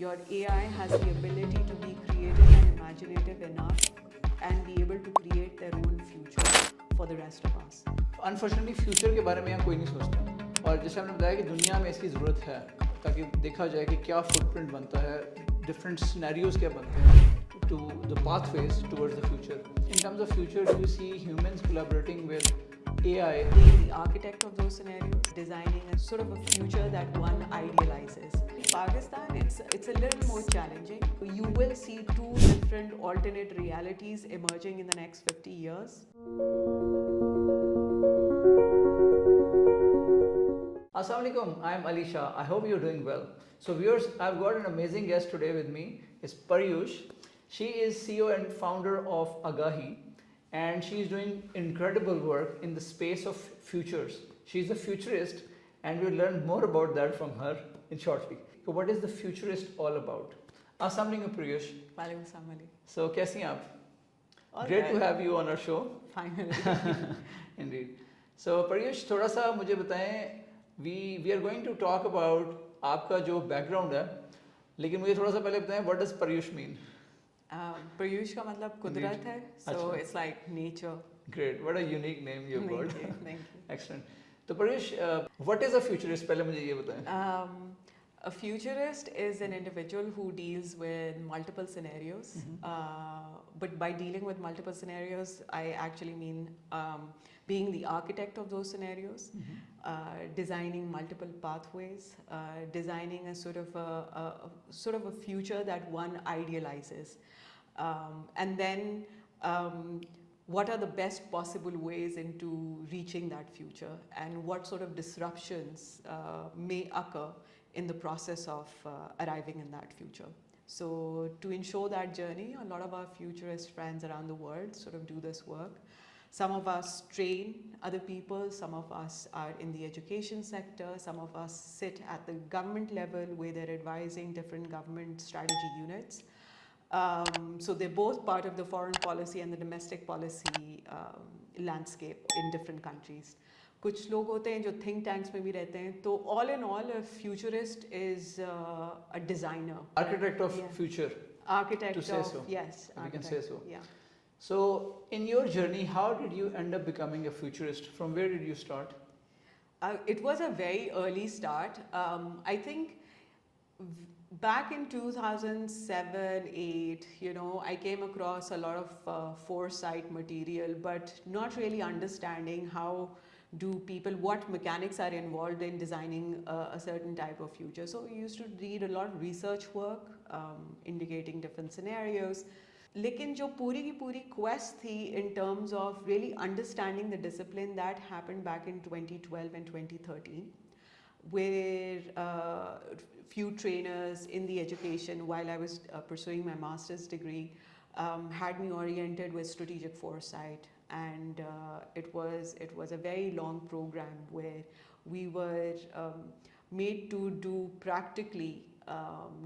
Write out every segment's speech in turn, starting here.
Your AI has the ability to be creative and imaginative enough and be able to create their own future for the rest of us. Unfortunately future के बारे में यहाँ कोई नहीं सोचता और जैसे आपने बताया कि दुनिया में इसकी ज़रूरत है ताकि देखा जाए कि क्या फुटप्रिंट बनता है, डिफरेंट सिनेरियोज क्या बनते हैं to the pathways towards the future. In terms of future, do you see humans collaborating with AI? Being the architect of those scenarios, designing a sort of a future that one idealizes. In Pakistan, it's a little more challenging. You will see two different alternate realities emerging in the next 50 years. Assalamualaikum, I am Alisha. I hope you're doing well. So viewers, I've got an amazing guest today with me. It's Puruesh. She is CEO and founder of Agahi, and she's doing incredible work in the space of futures. She's a futurist, and we'll learn more about that from her in shortly. So what is the futurist all about? Assalamualaikum Puruesh. Walaikum assalam Ali. So कैसी हैं आप? All Great right. to have you on our show. Finally. Indeed. So Puruesh, थोड़ा सा मुझे बताएं. We are going to talk about आपका जो background है, लेकिन मुझे थोड़ा सा पहले बताएं what does Puruesh mean? Puruesh का मतलब कुदरत है, so अच्छा. it's like nature. Great, what a unique name you've got. Thank you, thank you. Excellent. तो Puruesh, what is a futurist? पहले मुझे ये बताएं. A futurist is an individual who deals with multiple scenarios. But by dealing with multiple scenarios, I actually mean being the architect of those scenarios, designing multiple pathways, designing a sort of a future that one idealizes, and then what are the best possible ways into reaching that future, and what sort of disruptions may occur in the process of arriving in that future. So to ensure that journey, a lot of our futurist friends around the world sort of do this work. Some of us train other people, some of us are in the education sector, some of us sit at the government level where they're advising different government strategy units. So they're both part of the foreign policy and the domestic policy landscape in different countries. कुछ लोग होते हैं जो think tanks में भी रहते हैं. तो all in all, a futurist is a designer. Architect of future. Architect to say of, so. yes. We can architect, say so. Yeah. So in your journey, how did you end up becoming a futurist? From where did you start? It was a very early start. I think back in 2007, 8, I came across a lot of foresight material, but not really understanding what mechanics are involved in designing a certain type of future. So we used to read a lot of research work indicating different scenarios. लेकिन जो पूरी की पूरी quest थी in terms of really understanding the discipline that happened back in 2012 and 2013, where few trainers in the education while I was pursuing my master's degree had me oriented with strategic foresight, and it was a very long program where we were made to do practically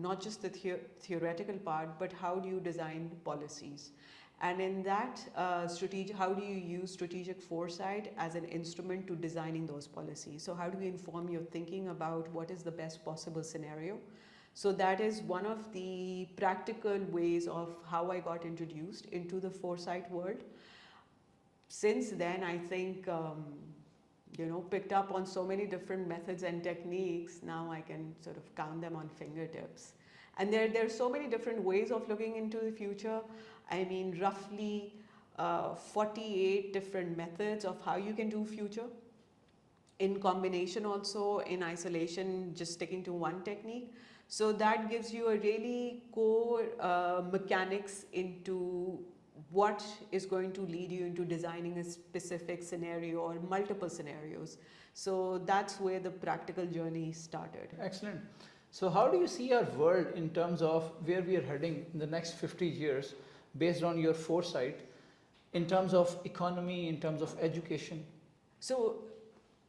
not just the theoretical part, but how do you design policies, and in that how do you use strategic foresight as an instrument to designing those policies. So how do you inform your thinking about what is the best possible scenario? So that is one of the practical ways of how I got introduced into the foresight world. Since then, I think picked up on so many different methods and techniques. Now I can sort of count them on fingertips. And there are so many different ways of looking into the future. I mean, roughly 48 different methods of how you can do future. In combination also, in isolation, just sticking to one technique. So that gives you a really core mechanics into what is going to lead you into designing a specific scenario or multiple scenarios. So that's where the practical journey started. Excellent. So how do you see our world in terms of where we are heading in the next 50 years based on your foresight in terms of economy, in terms of education? So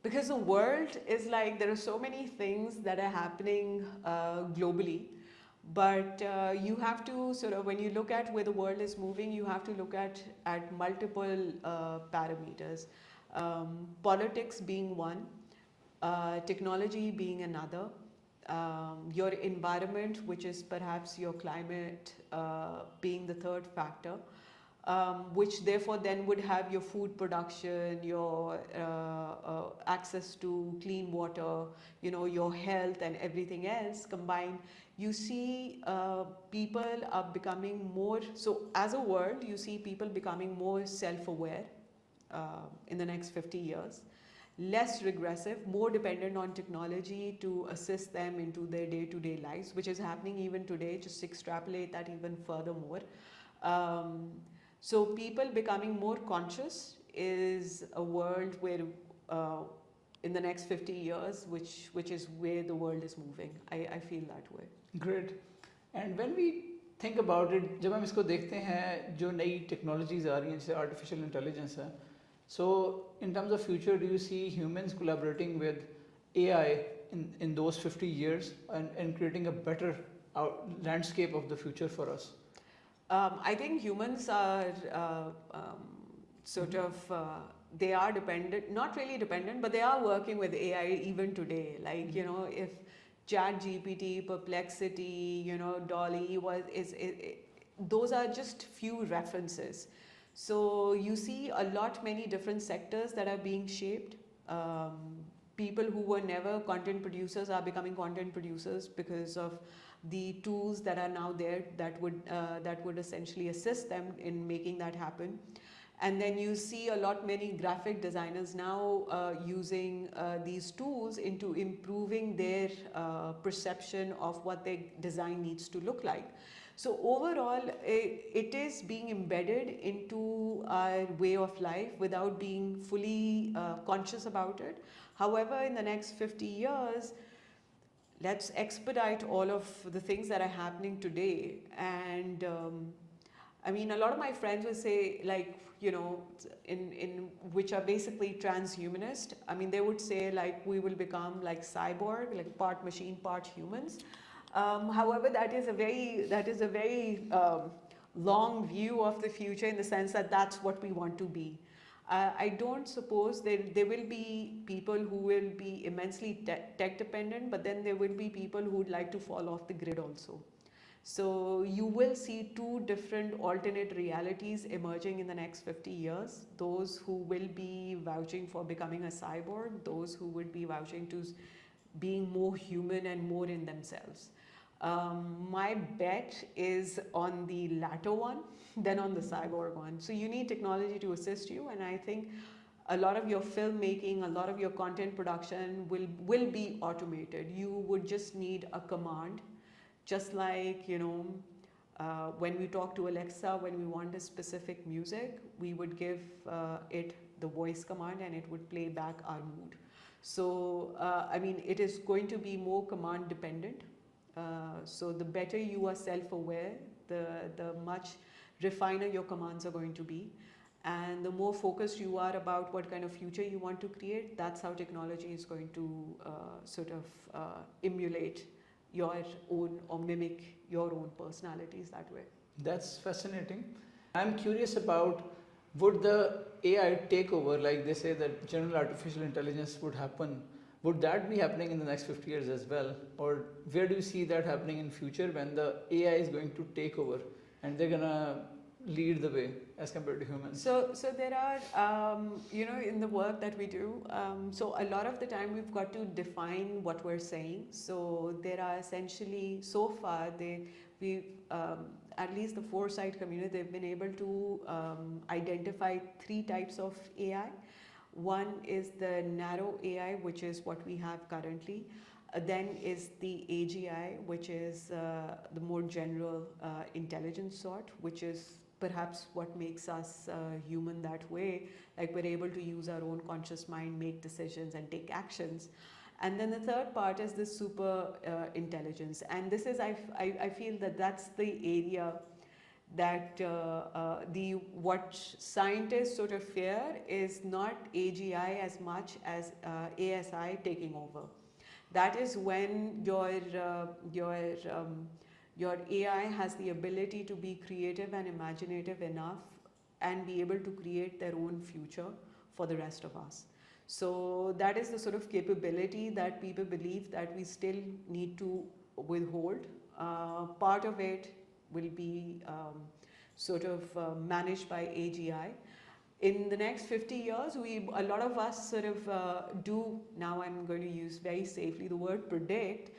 because the world is like, there are so many things that are happening globally. But you have to sort of, when you look at where the world is moving, you have to look at multiple parameters. Politics being one, technology being another, your environment, which is perhaps your climate, being the third factor, which therefore then would have your food production, your access to clean water, your health and everything else combined. You see people are becoming more, so as a world, you see people becoming more self-aware in the next 50 years, less regressive, more dependent on technology to assist them into their day-to-day lives, which is happening even today. Just extrapolate that even furthermore. So people becoming more conscious is a world where in the next 50 years, which is where the world is moving. I feel that way. Great. And when we think about it, जब हम इसको देखते हैं जो नई technologies आ रही हैं जैसे आर्टिफिशियल इंटेलिजेंस है, so in terms of future, do you see humans collaborating with AI in those 50 years and creating a better landscape of the future for us? I think humans are sort of they are dependent, not really dependent, but they are working with AI even today. Like if ChatGPT, Perplexity, Dolly those are just few references. So you see many different sectors that are being shaped. People who were never content producers are becoming content producers because of the tools that are now there that would essentially assist them in making that happen. And then you see many graphic designers now using these tools into improving their perception of what their design needs to look like. So overall, it is being embedded into our way of life without being fully conscious about it. However, in the next 50 years, let's expedite all of the things that are happening today. And I mean, a lot of my friends will say, like, in which are basically transhumanist. I mean, they would say like we will become like cyborg, like part machine, part humans. However, that is a very long view of the future in the sense that that's what we want to be. I don't suppose there will be people who will be immensely tech dependent, but then there will be people who would like to fall off the grid also. So you will see two different alternate realities emerging in the next 50 years. Those who will be vouching for becoming a cyborg, those who would be vouching to being more human and more in themselves. My bet is on the latter one than on the cyborg one. So you need technology to assist you, and I think a lot of your filmmaking, a lot of your content production will be automated. You would just need a command, just like when we talk to Alexa, when we want a specific music, we would give it the voice command and it would play back our mood. So I mean, it is going to be more command dependent. So the better you are self-aware, the much refiner your commands are going to be. And the more focused you are about what kind of future you want to create, that's how technology is going to sort of emulate your own or mimic your own personalities that way. That's fascinating. I'm curious about, would the AI take over, like they say that general artificial intelligence would happen, would that be happening in the next 50 years as well? Or where do you see that happening in future when the AI is going to take over and they're gonna lead the way as compared to humans? So there are, in the work that we do, so a lot of the time we've got to define what we're saying. So there are essentially, so far, at least the foresight community, they've been able to identify 3 types of AI. One is the narrow AI, which is what we have currently. Then is the AGI, which is the more general intelligence sort, which is perhaps what makes us human that way. Like we're able to use our own conscious mind, make decisions and take actions. And then the third part is the super intelligence. And this is, I feel that that's the area that what scientists sort of fear is not AGI as much as ASI taking over. That is when your AI has the ability to be creative and imaginative enough and be able to create their own future for the rest of us. So that is the sort of capability that people believe that we still need to withhold. Part of it will be sort of managed by AGI. In the next 50 years, a lot of us sort of do, now I'm going to use very safely the word predict,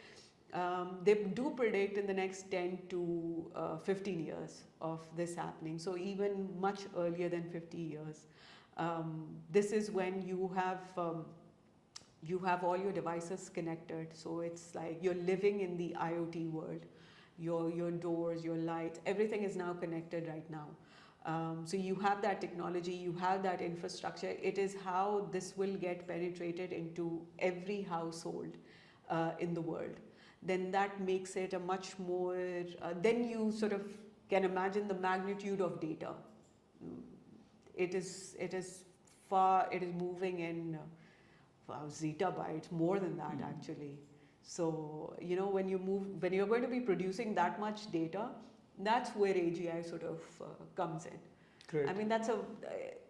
they do predict in the next 10 to 15 years of this happening. So even much earlier than 50 years. This is when you have all your devices connected. So it's like you're living in the IoT world. Your doors, your lights, everything is now connected right now. So you have that technology, you have that infrastructure. It is how this will get penetrated into every household in the world. Then that makes it a much more, then you sort of can imagine the magnitude of data. It is moving in zettabytes, more than that actually. So, you know, when you're going to be producing that much data, that's where AGI sort of comes in. Great. I mean,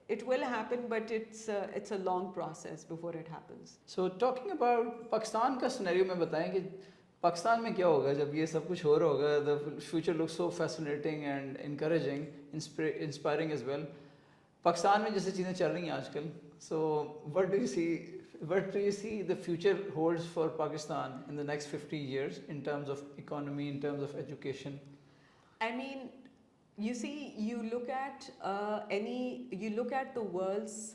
it will happen, but it's a long process before it happens. So talking about Pakistan का scenario में बताएं कि पाकिस्तान में क्या होगा जब ये सब कुछ हो रहा होगा. The future looks so fascinating and encouraging, inspiring as well. Pakistan में जैसे चीज़ें चल रही हैं आजकल. So what do you see the future holds for Pakistan in the next 50 years in terms of economy, in terms of education? I mean, you see, you look at the world's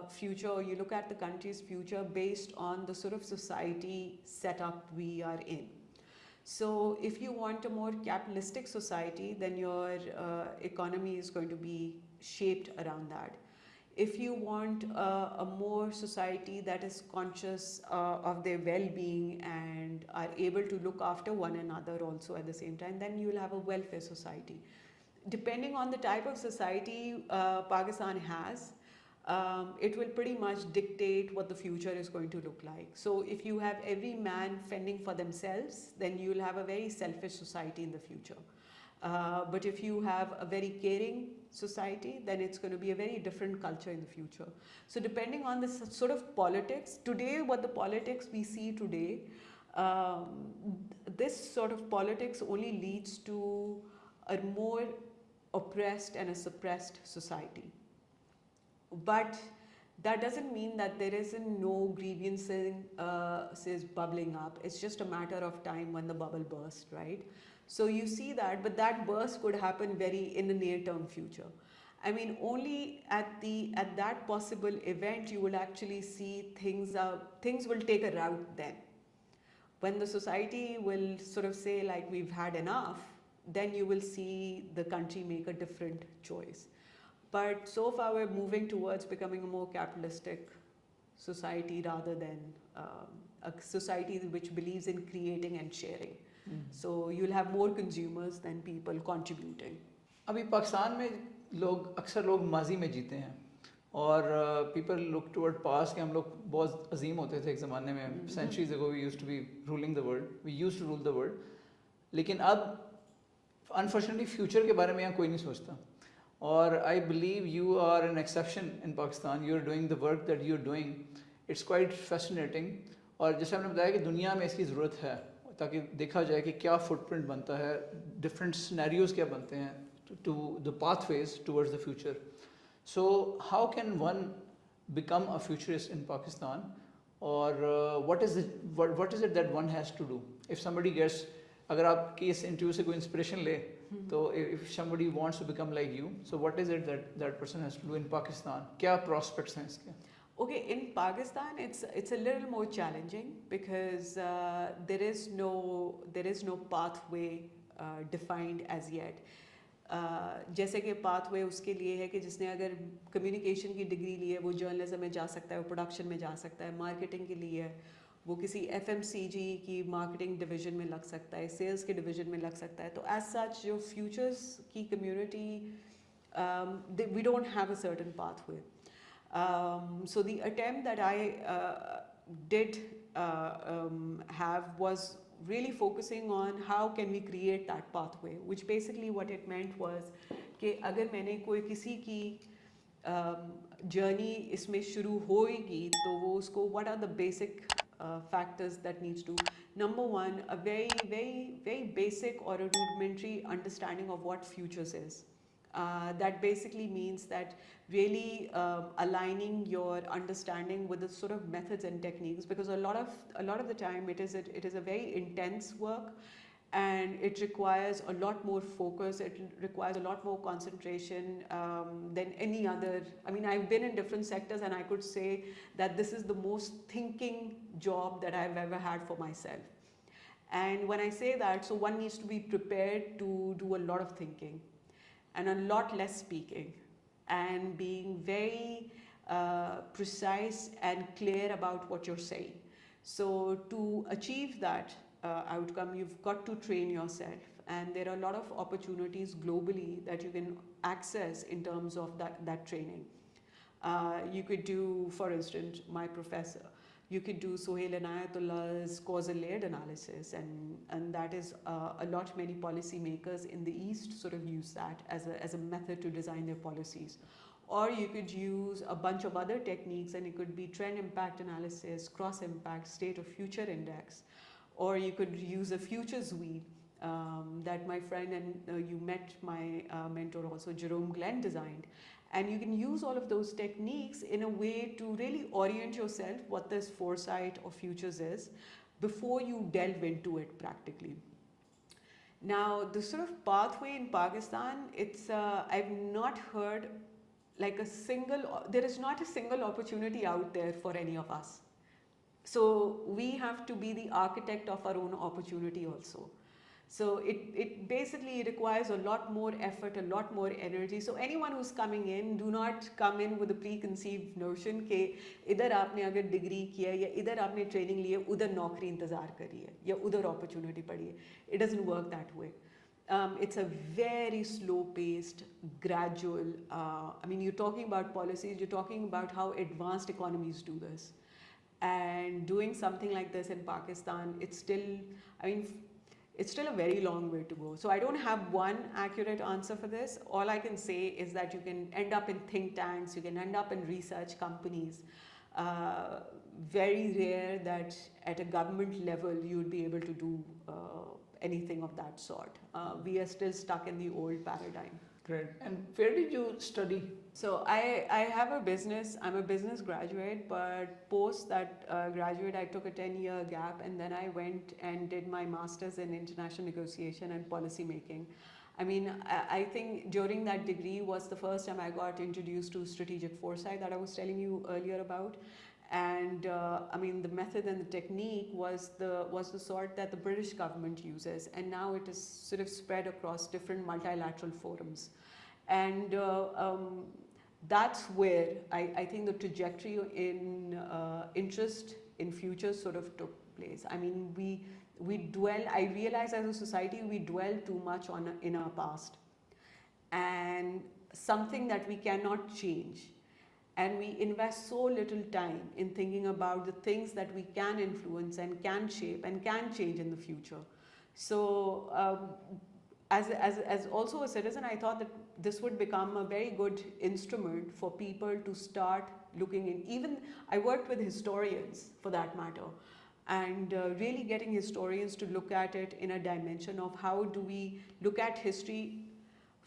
future, or you look at the country's future based on the sort of society setup we are in. So if you want a more capitalistic society, then your economy is going to be shaped around that. If you want a more society that is conscious of their well-being and are able to look after one another also at the same time, then you will have a welfare society. Depending on the type of society Pakistan has, it will pretty much dictate what the future is going to look like. So if you have every man fending for themselves, then you will have a very selfish society in the future. But if you have a very caring society, then it's going to be a very different culture in the future. So depending on this sort of politics, today what the politics we see today, this sort of politics only leads to a more oppressed and a suppressed society. But that doesn't mean that there isn't no grievances bubbling up. It's just a matter of time when the bubble bursts, right? So you see that, but that burst could happen in the near-term future. I mean, only at that possible event you will actually see things will take a route then. When the society will sort of say like we've had enough, then you will see the country make a different choice. But so far we're moving towards becoming a more capitalistic society rather than a society which believes in creating and sharing. So you'll have more consumers than people contributing. अभी पाकिस्तान में अक्सर लोग माजी में जीते हैं और people look toward past कि हम लोग बहुत अजीम होते थे एक ज़माने में. Centuries ago we used to be ruling the world. We used to rule the world. लेकिन अब unfortunately future के बारे में यहाँ कोई नहीं सोचता. और I believe you are an exception in Pakistan. You're doing the work that you're doing. It's quite fascinating. और जैसे आपने बताया कि दुनिया में इसकी ज़रूरत है ताकि देखा जाए कि क्या फुटप्रिंट बनता है, डिफरेंट सिनेरियोज क्या बनते हैं to the pathways towards the future. So how can one become a futurist in Pakistan और what is it that one has to do if somebody gets, अगर आपकी इस इंटरव्यू से कोई इंस्पिरेशन ले तो if somebody wants to become like you, so what is it that person has to do in Pakistan? क्या prospects हैं इसके? Okay, in Pakistan, it's a little more challenging because there is no pathway defined as yet. जैसे कि pathway उसके लिए है कि जिसने अगर communication की degree ली है वो journalism में जा सकता है, वो production में जा सकता है, marketing के लिए है वो किसी FMCG की marketing division में लग सकता है, sales के division में लग सकता है. तो as such जो futures की community, we don't have a certain pathway. So the attempt that I did have was really focusing on how can we create that pathway, which basically what it meant was कि अगर मैंने कोई किसी की journey इसमें शुरू होएगी तो वो उसको what are the basic factors that needs to number one a very basic or a rudimentary understanding of what futures is. That basically means that really aligning your understanding with the sort of methods and techniques, because a lot of the time it is a very intense work, and it requires a lot more focus, it requires a lot more concentration than any other. I mean, I've been in different sectors and I could say that this is the most thinking job that I've ever had for myself. And when I say that, so one needs to be prepared to do a lot of thinking and a lot less speaking, and being very precise and clear about what you're saying. So to achieve that outcome, you've got to train yourself, and there are a lot of opportunities globally that you can access in terms of that training. You could do, for instance, my professor, you could do Sohail Inayatullah's causal layered analysis, and that is a lot many policymakers in the East sort of use that as a method to design their policies. Or you could use a bunch of other techniques, and it could be trend impact analysis, cross impact, state of future index, or you could use a futures wheel that my friend and you met my mentor also, Jerome Glenn, designed. And you can use all of those techniques in a way to really orient yourself what this foresight or futures is before you delve into it practically. Now, the sort of pathway in Pakistan, it's I've not heard like there is not a single opportunity out there for any of us. So we have to be the architect of our own opportunity also. So it basically requires a lot more effort, a lot more energy. So anyone who's coming in, do not come in with a preconceived notion कि इधर आपने अगर degree किया या इधर आपने training ली है उधर नौकरी इंतज़ार करी है या उधर अपॉर्चुनिटी पड़ी है. It doesn't work that way. It's a very slow-paced, gradual. I mean, you're talking about policies, you're talking about how advanced economies do this. And doing something like this in Pakistan, it's still a very long way to go. So I don't have one accurate answer for this. All I can say is that you can end up in think tanks, you can end up in research companies. Very rare that at a government level you would be able to do anything of that sort. We are still stuck in the old paradigm. Great. And where did you study? So I have a business. I'm a business graduate, but post that graduate, I took a 10-year gap, and then I went and did my master's in international negotiation and policy making. I mean, I think during that degree was the first time I got introduced to strategic foresight that I was telling you earlier about. And I mean, the method and the technique was the sort that the British government uses, and now it is sort of spread across different multilateral forums. And that's where I think the trajectory in interest in futures sort of took place. I mean, we dwell, I realize as a society, we dwell too much in our past, and something that we cannot change. And we invest so little time in thinking about the things that we can influence and can shape and can change in the future. So as also a citizen, I thought that this would become a very good instrument for people to start looking in. Even I worked with historians for that matter, and really getting historians to look at it in a dimension of how do we look at history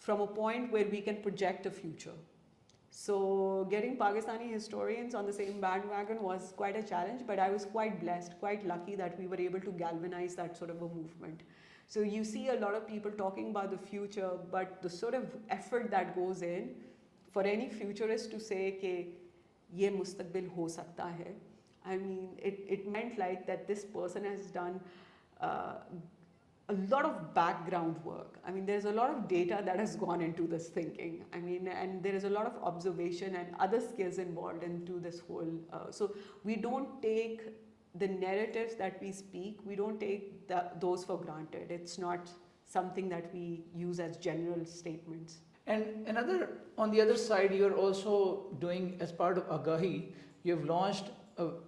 from a point where we can project a future. So getting Pakistani historians on the same bandwagon was quite a challenge, but I was quite blessed, quite lucky that we were able to galvanize that sort of a movement. So you see a lot of people talking about the future, but the sort of effort that goes in for any futurist to say कि ये मुस्तकबिल हो सकता है, I mean, it meant like that this person has done a lot of background work. I mean, there's a lot of data that has gone into this thinking. I mean, and there is a lot of observation and other skills involved into this whole. So we don't take the narratives that we speak, we don't take those for granted. It's not something that we use as general statements. And on the other side, you're also doing, as part of Agahi, you've launched,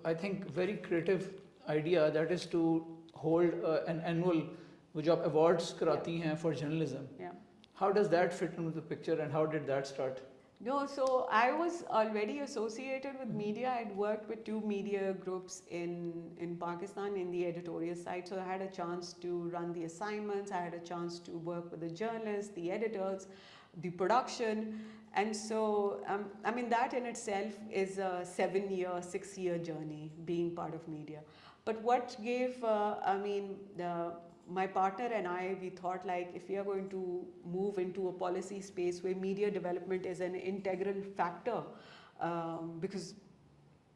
I think, very creative idea, that is to hold an annual वो जो आप awards कराती हैं for journalism. Yeah. How does that fit into the picture, and how did that start? No, so I was already associated with media. I'd worked with two media groups in Pakistan in the editorial side. So I had a chance to run the assignments, I had a chance to work with the journalists, the editors, the production. And so, I mean, that in itself is a 7-year, 6-year journey being part of media. But what gave, my partner and I, we thought like if we are going to move into a policy space where media development is an integral factor, because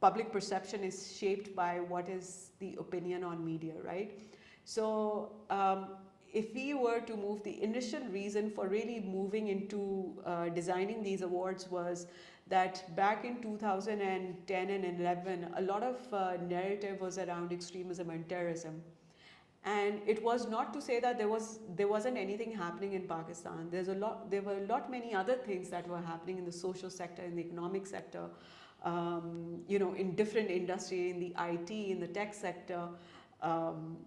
public perception is shaped by what is the opinion on media, right? So if we were to move, the initial reason for really moving into designing these awards was that back in 2010 and 11, a lot of narrative was around extremism and terrorism. And it was not to say that there wasn't anything happening in Pakistan. There were a lot many other things that were happening in the social sector, in the economic sector, in different industry, in the IT, in the tech sector,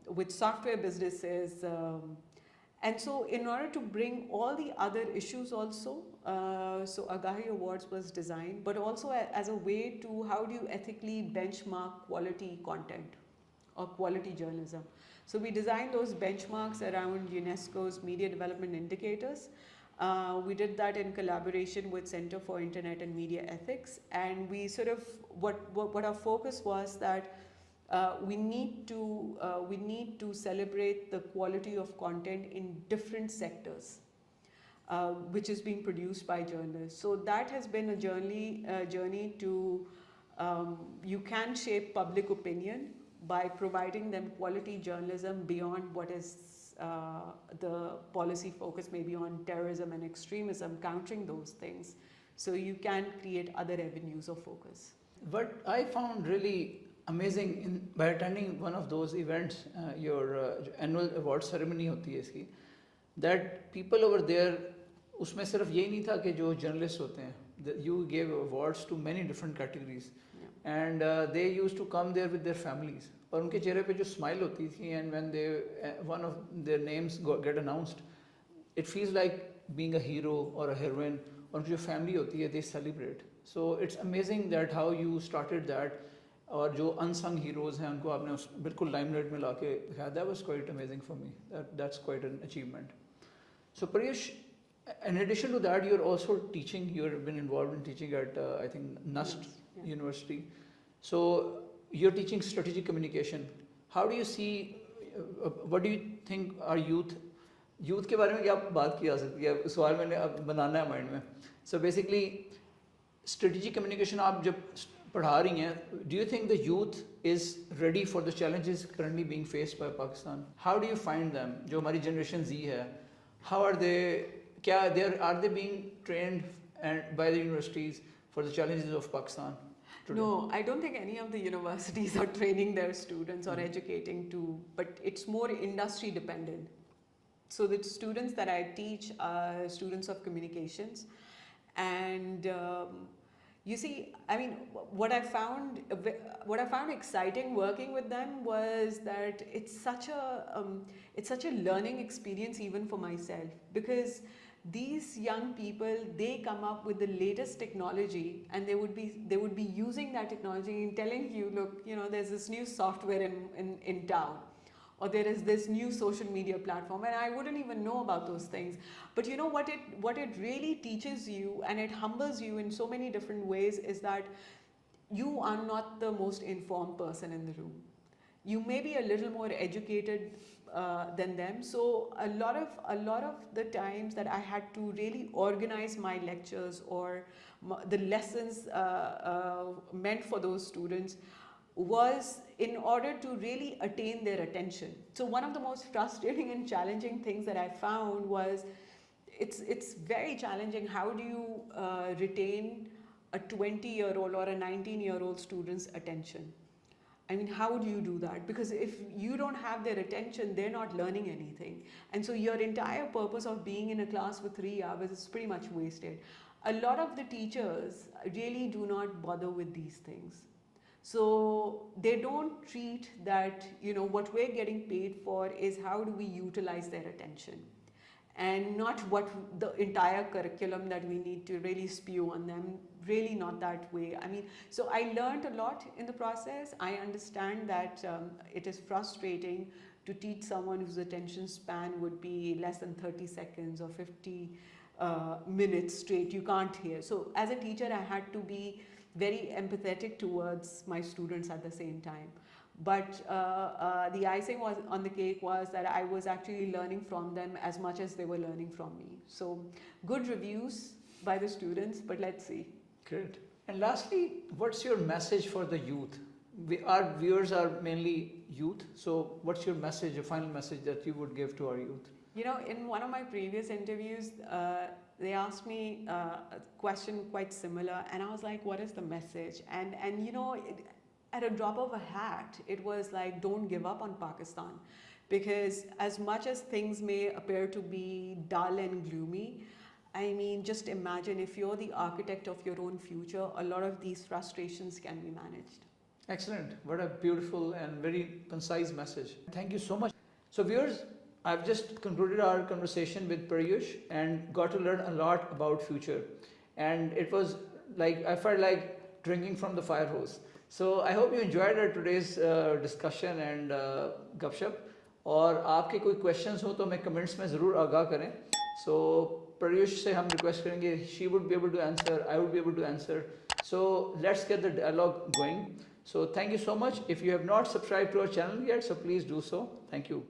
with software businesses. And so in order to bring all the other issues also, so Agahi Awards was designed, but also as a way to how do you ethically benchmark quality content or quality journalism. So we designed those benchmarks around UNESCO's media development indicators. We did that in collaboration with Center for Internet and Media Ethics, and we sort of what our focus was that we need to celebrate the quality of content in different sectors, which is being produced by journalists. So that has been a journey to you can shape public opinion by providing them quality journalism beyond what is the policy focus maybe on terrorism and extremism, countering those things. So you can create other avenues of focus. What I found really amazing by attending one of those events, your annual award ceremony होती है इसकी, that people over there, उसमें सिर्फ यही नहीं था कि जो journalists होते हैं, you gave awards to many different categories. And they used to come there with their families, और उनके चेहरे पे जो smile होती थी, and when one of their names get announced, it feels like being a hero or a heroine, और उनकी जो family होती है, they celebrate. So it's amazing that how you started that, और जो unsung heroes हैं उनको आपने बिल्कुल limelight में लाके दिखाया. That was quite amazing for me. That's quite an achievement. So Puruesh, in addition to that, you're also teaching. You've been involved in teaching at I think NUST University. So you're teaching strategic communication. How do you see? What do you think our youth के बारे में क्या बात की जा सकती है? सवाल मैंने अब बनाना है माइंड में. So basically, strategic communication आप जब पढ़ा रही हैं, do you think the youth is ready for the challenges currently being faced by Pakistan? How do you find them? जो हमारी generation Z है, how are they? Are they being trained by the universities for the challenges of Pakistan today? No, I don't think any of the universities are training their students or educating but it's more industry dependent. So the students that I teach are students of communications, and you see, I mean, what I found exciting working with them was that it's such a learning experience even for myself, because these young people, they come up with the latest technology, and they would be using that technology and telling you, look, there's this new software in town, or there is this new social media platform, and I wouldn't even know about those things. But what it really teaches you, and it humbles you in so many different ways, is that you are not the most informed person in the room. You may be a little more educated than them. So a lot of the times that I had to really organize my lectures or the lessons meant for those students was in order to really attain their attention. So one of the most frustrating and challenging things that I found was it's very challenging. How do you retain a 20-year-old or a 19-year-old student's attention? I mean, how do you do that? Because if you don't have their attention, they're not learning anything. And so your entire purpose of being in a class for 3 hours is pretty much wasted. A lot of the teachers really do not bother with these things. So they don't treat that, what we're getting paid for is how do we utilize their attention. and not what the entire curriculum that we need to really spew on them. Really not that way. I mean, so I learned a lot in the process. I understand that it is frustrating to teach someone whose attention span would be less than 30 seconds or 50 minutes straight. You can't hear. So as a teacher, I had to be very empathetic towards my students at the same time. But the icing was on the cake was that I was actually learning from them as much as they were learning from me. So good reviews by the students, but let's see. Great. And lastly, what's your message for the youth? Our viewers are mainly youth. So what's your message, your final message that you would give to our youth? You know, in one of my previous interviews, they asked me a question quite similar, and I was like, what is the message? And you know, at a drop of a hat, it was like, don't give up on Pakistan. Because as much as things may appear to be dull and gloomy, I mean, just imagine if you're the architect of your own future, a lot of these frustrations can be managed. Excellent. What a beautiful and very concise message. Thank you so much. So viewers, I've just concluded our conversation with Puruesh and got to learn a lot about future. And it was like, I felt like drinking from the fire hose. So I hope you enjoyed our today's discussion and gupshup. और आपके कोई questions हो तो हमें comments में ज़रूर आगाह करें. So Puruesh से हम request करेंगे, she would be able to answer, I would be able to answer. So let's get the dialogue going. So thank you so much. If you have not subscribed to our channel yet, so please do so. Thank you.